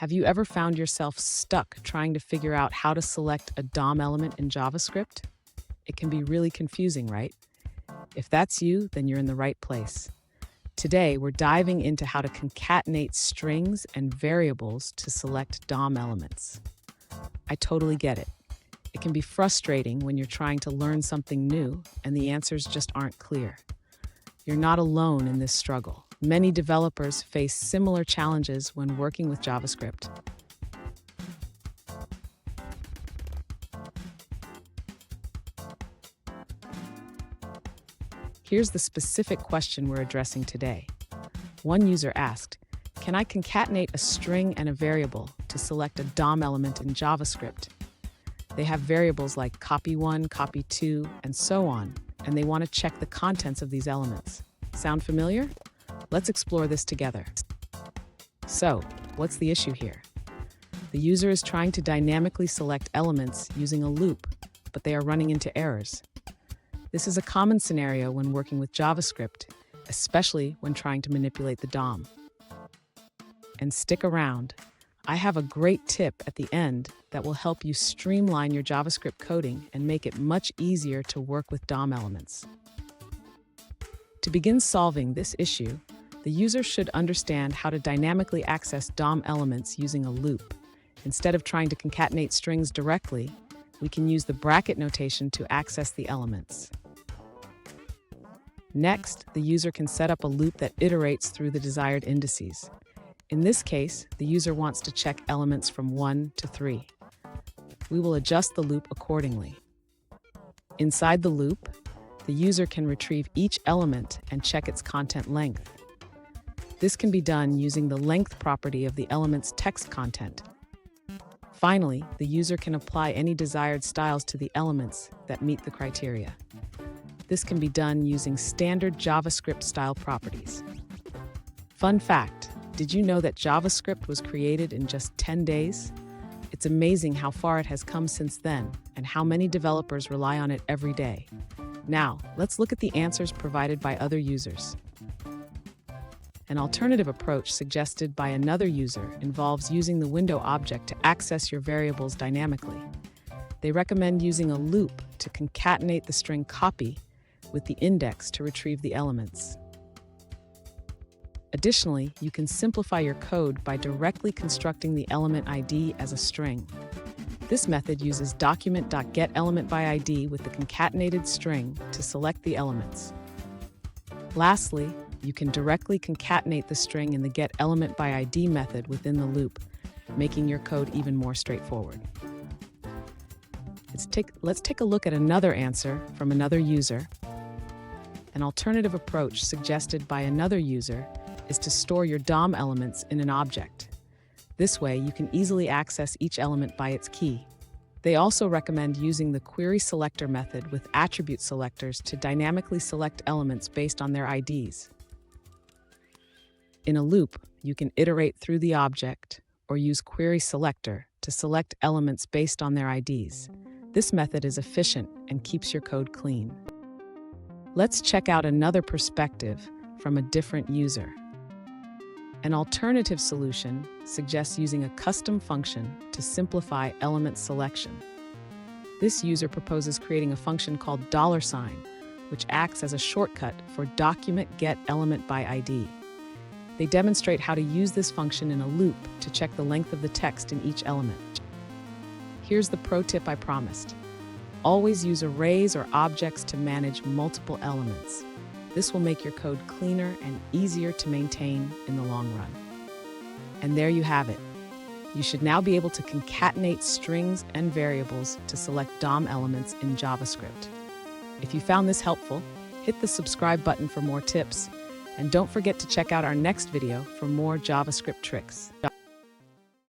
Have you ever found yourself stuck trying to figure out how to select a DOM element in JavaScript? It can be really confusing, right? If that's you, then you're in the right place. Today, we're diving into how to concatenate strings and variables to select DOM elements. I totally get it. It can be frustrating when you're trying to learn something new and the answers just aren't clear. You're not alone in this struggle. Many developers face similar challenges when working with JavaScript. Here's the specific question we're addressing today. One user asked, "Can I concatenate a string and a variable to select a DOM element in JavaScript?" They have variables like copy1, copy2, and so on, and they want to check the contents of these elements. Sound familiar? Let's explore this together. So, what's the issue here? The user is trying to dynamically select elements using a loop, but they are running into errors. This is a common scenario when working with JavaScript, especially when trying to manipulate the DOM. And stick around. I have a great tip at the end that will help you streamline your JavaScript coding and make it much easier to work with DOM elements. To begin solving this issue, the user should understand how to dynamically access DOM elements using a loop. Instead of trying to concatenate strings directly, we can use the bracket notation to access the elements. Next, the user can set up a loop that iterates through the desired indices. In this case, the user wants to check elements from 1 to 3. We will adjust the loop accordingly. Inside the loop, the user can retrieve each element and check its content length. This can be done using the length property of the element's text content. Finally, the user can apply any desired styles to the elements that meet the criteria. This can be done using standard JavaScript style properties. Fun fact, did you know that JavaScript was created in just 10 days? It's amazing how far it has come since then and how many developers rely on it every day. Now, let's look at the answers provided by other users. An alternative approach suggested by another user involves using the window object to access your variables dynamically. They recommend using a loop to concatenate the string copy with the index to retrieve the elements. Additionally, you can simplify your code by directly constructing the element ID as a string. This method uses document.getElementById with the concatenated string to select the elements. Lastly, you can directly concatenate the string in the getElementById method within the loop, making your code even more straightforward. Let's take a look at another answer from another user. An alternative approach suggested by another user is to store your DOM elements in an object. This way, you can easily access each element by its key. They also recommend using the query selector method with attribute selectors to dynamically select elements based on their IDs. In a loop, you can iterate through the object or use query selector to select elements based on their IDs. This method is efficient and keeps your code clean. Let's check out another perspective from a different user. An alternative solution suggests using a custom function to simplify element selection. This user proposes creating a function called $, which acts as a shortcut for document.getElementById. They demonstrate how to use this function in a loop to check the length of the text in each element. Here's the pro tip I promised. Always use arrays or objects to manage multiple elements. This will make your code cleaner and easier to maintain in the long run. And there you have it. You should now be able to concatenate strings and variables to select DOM elements in JavaScript. If you found this helpful, hit the subscribe button for more tips. And don't forget to check out our next video for more JavaScript tricks.